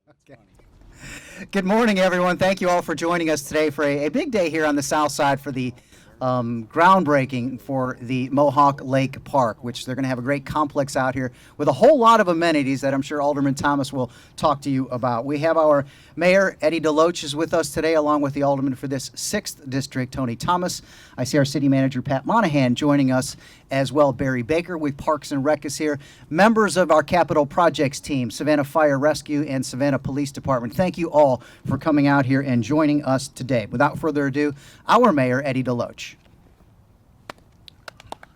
Okay. Good morning, everyone. Thank you all for joining us today for a big day here on the Southside for the groundbreaking for the Mohawk Lake Park, which they're going to have a great complex out here with a whole lot of amenities that I'm sure Alderman Thomas will talk to you about. We have our Mayor, Eddie DeLoach, is with us today, along with the Alderman for this 6th District, Tony Thomas. I see our City Manager, Pat Monahan, joining us as well. Barry Baker with Parks and Rec is here. Members of our Capital Projects team, Savannah Fire Rescue and Savannah Police Department. Thank you all for coming out here and joining us today. Without further ado, our Mayor, Eddie DeLoach.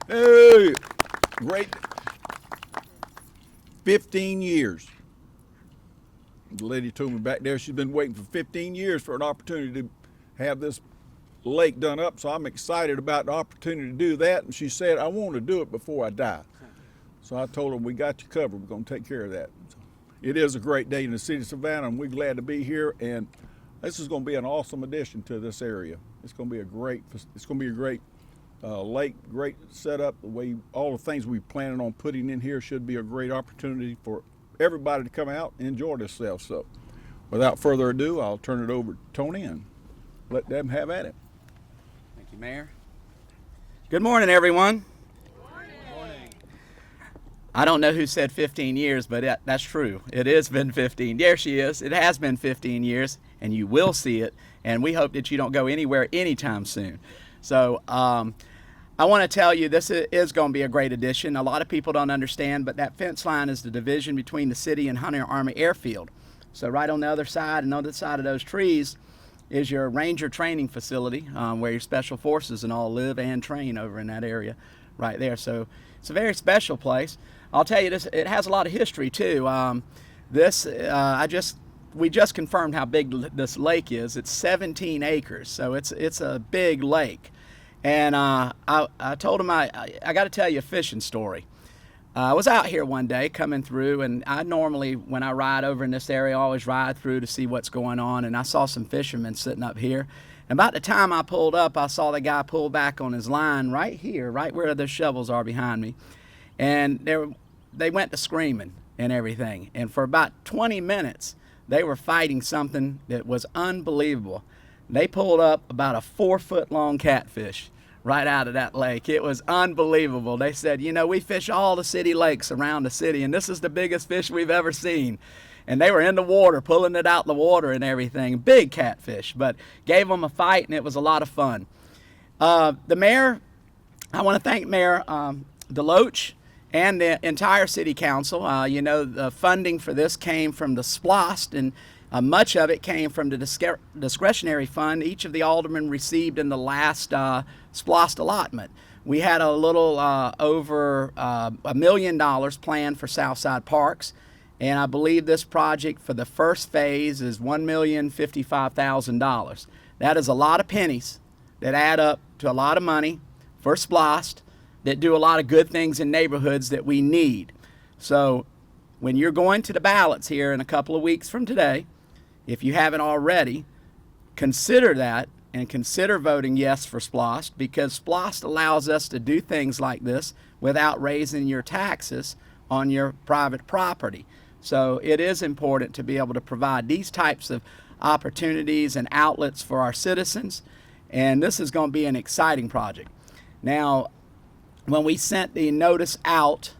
Hey, great. 15 years. The lady told me back there she's been waiting for 15 years for an opportunity to have this lake done up, so I'm excited about the opportunity to do that. And she said, I want to do it before I die. So I told her, we got you covered. We're going to take care of that. So it is a great day in the city of Savannah, and we're glad to be here. And this is going to be an awesome addition to this area. It's going to be a great lake, great setup. The way all the things we're planning on putting in here should be a great opportunity for everybody to come out and enjoy themselves. So without further ado, I'll turn it over to Tony and let them have at it. Thank you, Mayor. Good morning, everyone. Good morning. I don't know who said 15 years, but that's true. It has been 15. There she is. It has been 15 years, and you will see it. And we hope that you don't go anywhere anytime soon. So I want to tell you this is going to be a great addition. A lot of people don't understand, but that fence line is the division between the city and Hunter Army Airfield. So right on the other side and on the other side of those trees is your Ranger training facility where your special forces and all live and train over in that area right there. So it's a very special place. I'll tell you this, it has a lot of history too. We just confirmed how big this lake is. It's 17 acres, so it's a big lake. And I told him I got to tell you a fishing story. I was out here one day coming through, and I normally, when I ride over in this area, I always ride through to see what's going on, and I saw some fishermen sitting up here. And about the time I pulled up, I saw the guy pull back on his line right here, right where the shovels are behind me. And they went to screaming and everything. And for about 20 minutes, they were fighting something that was unbelievable. They pulled up about a 4-foot-long catfish right out of that lake. It was unbelievable. They said, you know, we fish all the city lakes around the city, and this is the biggest fish we've ever seen. And they were in the water, pulling it out the water and everything. Big catfish, but gave them a fight, and it was a lot of fun. The mayor, I want to thank Mayor DeLoach and the entire city council. You know, the funding for this came from the SLOST, and much of it came from the discretionary fund each of the aldermen received in the last SLOST allotment. We had a little over $1 million planned for Southside Parks, and I believe this project for the first phase is $1,055,000. That is a lot of pennies that add up to a lot of money for SLOST that do a lot of good things in neighborhoods that we need. So when you're going to the ballots here in a couple of weeks from today, if you haven't already, consider that and consider voting yes for SLOST, because SLOST allows us to do things like this without raising your taxes on your private property. So it is important to be able to provide these types of opportunities and outlets for our citizens, and this is going to be an exciting project. Now, when we sent the notice out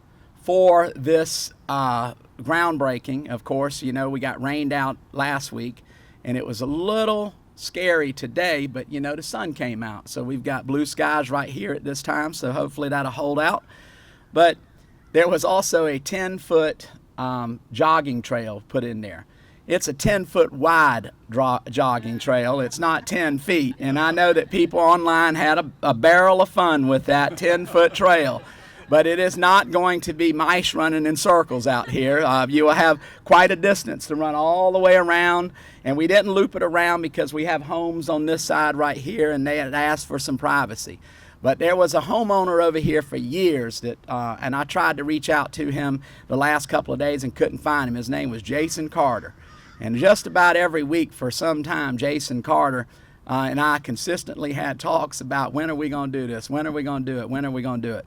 for this groundbreaking, of course, you know, we got rained out last week, and it was a little scary today, but you know, the sun came out, so we've got blue skies right here at this time, so hopefully that'll hold out. But there was also a 10-foot jogging trail put in there. It's a 10-foot wide jogging trail. It's not 10 feet, and I know that people online had a barrel of fun with that 10-foot trail. But it is not going to be mice running in circles out here. You will have quite a distance to run all the way around. And we didn't loop it around because we have homes on this side right here, and they had asked for some privacy. But there was a homeowner over here for years that, and I tried to reach out to him the last couple of days and couldn't find him. His name was Jason Carter. And just about every week for some time, Jason Carter and I consistently had talks about, when are we going to do this? When are we going to do it? When are we going to do it?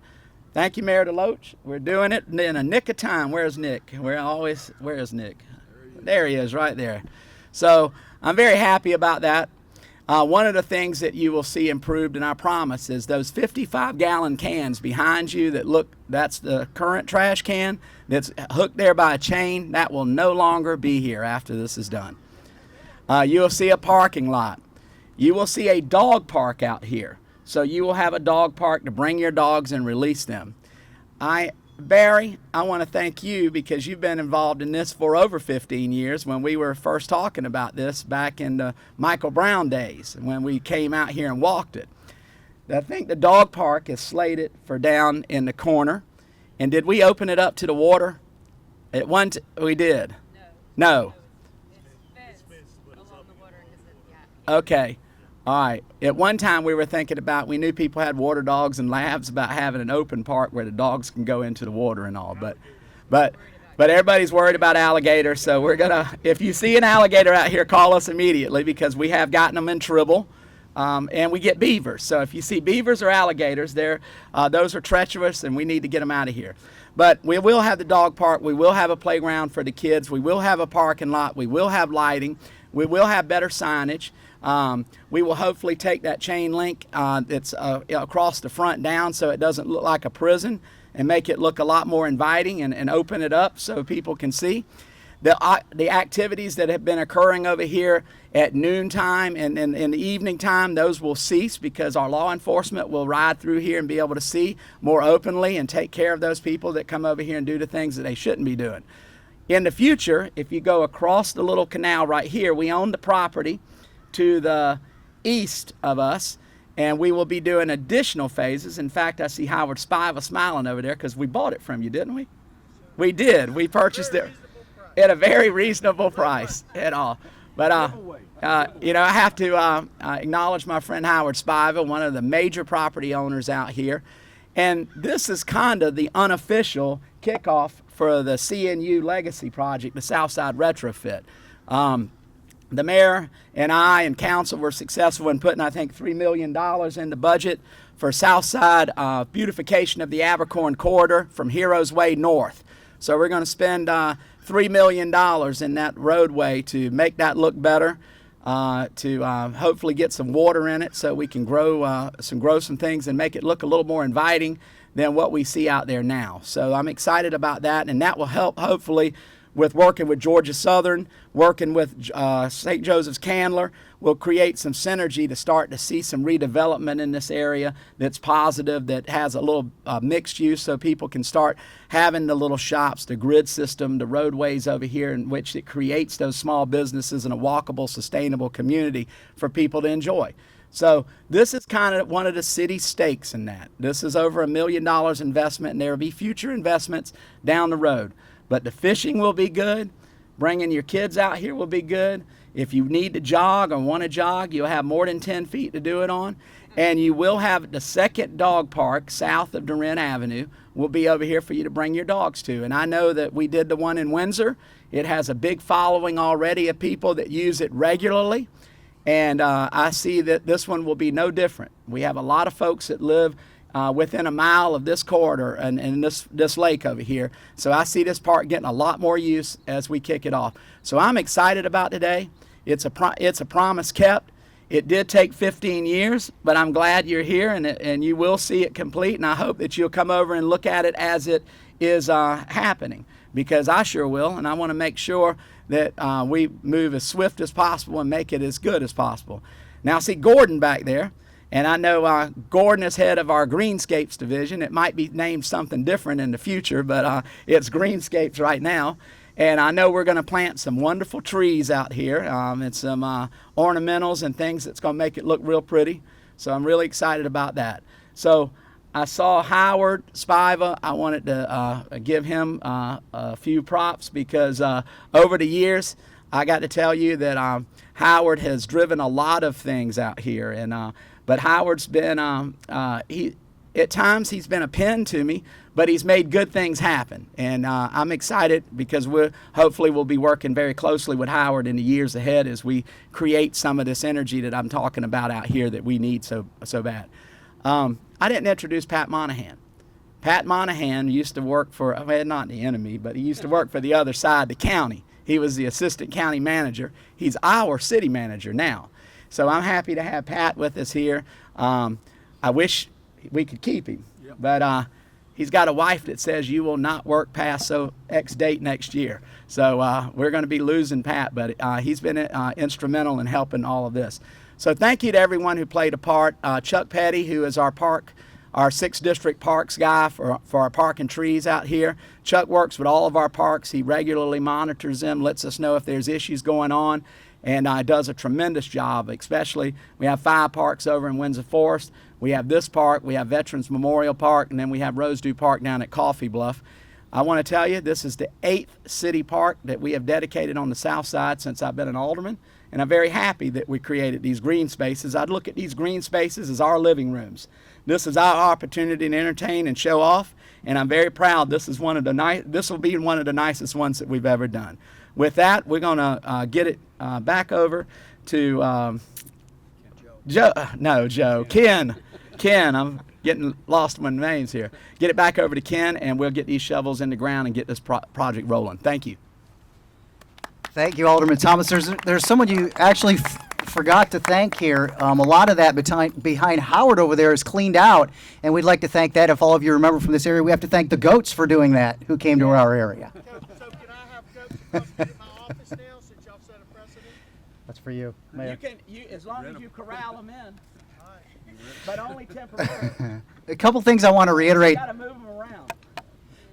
Thank you, Mayor DeLoach. We're doing it in a nick of time. Where's Nick? Where is Nick? There he is right there. So I'm very happy about that. One of the things that you will see improved in our promise is those 55-gallon cans behind you that look, that's the current trash can that's hooked there by a chain. That will no longer be here after this is done. You will see a parking lot. You will see a dog park out here. So you will have a dog park to bring your dogs and release them. Barry, I want to thank you because you've been involved in this for over 15 years when we were first talking about this back in the Michael Brown days when we came out here and walked it. I think the dog park is slated for down in the corner. And did we open it up to the water? We did. No. It's fenced along the water. Yeah. Okay. All right. At one time we were thinking about, we knew people had water dogs and labs about having an open park where the dogs can go into the water and all. But everybody's worried about alligators. So we're going to, if you see an alligator out here, call us immediately because we have gotten them in trouble. And we get beavers. So if you see beavers or alligators, those are treacherous and we need to get them out of here. But we will have the dog park. We will have a playground for the kids. We will have a parking lot. We will have lighting. We will have better signage. We will hopefully take that chain link that's across the front down so it doesn't look like a prison and make it look a lot more inviting and open it up so people can see. The activities that have been occurring over here at noontime and in the evening time, those will cease because our law enforcement will ride through here and be able to see more openly and take care of those people that come over here and do the things that they shouldn't be doing. In the future, if you go across the little canal right here, we own the property to the east of us, and we will be doing additional phases. In fact, I see Howard Spiva smiling over there because we bought it from you, didn't we? We did. We purchased it at a very reasonable price at all. But, I have to acknowledge my friend Howard Spiva, one of the major property owners out here. And this is kind of the unofficial kickoff for the CNU Legacy Project, the Southside Retrofit. The mayor and I and council were successful in putting, I think, $3 million in the budget for Southside beautification of the Abercorn corridor from Heroes Way north. So we're going to spend $3 million in that roadway to make that look better, to hopefully get some water in it so we can grow some things and make it look a little more inviting than what we see out there now. So I'm excited about that, and that will help hopefully with working with Georgia Southern, working with St. Joseph's Candler. We'll create some synergy to start to see some redevelopment in this area that's positive, that has a little mixed use so people can start having the little shops, the grid system, the roadways over here in which it creates those small businesses in a walkable, sustainable community for people to enjoy. So this is kind of one of the city stakes in that. This is over $1 million investment, and there will be future investments down the road. But the fishing will be good. Bringing your kids out here will be good. If you need to jog or want to jog, you'll have more than 10 feet to do it on. And you will have the second dog park south of Durin Avenue will be over here for you to bring your dogs to. And I know that we did the one in Windsor. It has a big following already of people that use it regularly. And I see that this one will be no different. We have a lot of folks that live within a mile of this corridor and this lake over here. So I see this park getting a lot more use as we kick it off. So I'm excited about today. It's a promise kept. It did take 15 years, but I'm glad you're here and you will see it complete. And I hope that you'll come over and look at it as it is happening, because I sure will. And I want to make sure that we move as swift as possible and make it as good as possible. Now, see Gordon back there. And I know Gordon is head of our Greenscapes division. It might be named something different in the future, but it's Greenscapes right now. And I know we're going to plant some wonderful trees out here and some ornamentals and things that's going to make it look real pretty. So I'm really excited about that. So I saw Howard Spiva. I wanted to give him a few props because over the years, I got to tell you that Howard has driven a lot of things out here. But Howard's been, at times he's been a pen to me, but he's made good things happen. And I'm excited because hopefully we'll be working very closely with Howard in the years ahead as we create some of this energy that I'm talking about out here that we need so bad. I didn't introduce Pat Monahan. Pat Monahan used to work for, well, not the enemy, but he used to work for the other side, the county. He was the assistant county manager. He's our city manager now. So I'm happy to have Pat with us here. I wish we could keep him, but he's got a wife that says you will not work past X date next year. So we're going to be losing Pat, but he's been instrumental in helping all of this. So thank you to everyone who played a part. Chuck Petty, who is our 6th District Parks guy for our park and trees out here. Chuck works with all of our parks. He regularly monitors them, lets us know if there's issues going on, and does a tremendous job. Especially, we have 5 parks over in Windsor Forest. We have this park, we have Veterans Memorial Park, and then we have Rosedew Park down at Coffee Bluff. I want to tell you, this is the 8th city park that we have dedicated on the south side since I've been an alderman, and I'm very happy that we created these green spaces. I'd look at these green spaces as our living rooms. This is our opportunity to entertain and show off, and I'm very proud this is this will be one of the nicest ones that we've ever done. With that, we're going to get it back over to Ken, I'm getting lost in my names here. Get it back over to Ken, and we'll get these shovels in the ground and get this project rolling. Thank you. Thank you, Alderman Thomas. There's someone you actually forgot to thank here. A lot of that behind Howard over there is cleaned out, and we'd like to thank that. If all of you remember from this area, we have to thank the goats for doing that, who came to our area. So can I have goats come to my office now, since y'all set a precedent? That's for you, Mayor. As long as you corral them in, but only temporarily. A couple things I want to reiterate. You got to move them around.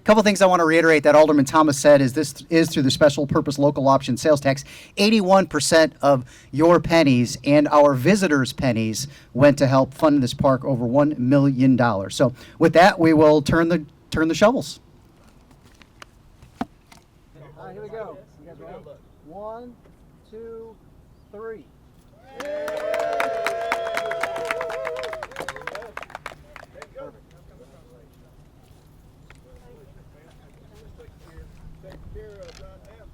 Couple things I want to reiterate that Alderman Thomas said is this is through the special purpose local option sales tax. 81% of your pennies and our visitors' pennies went to help fund this park, over $1 million. So with that, we will turn the shovels. All right, here we go. You guys ready? 1, 2, 3. Take care of right now.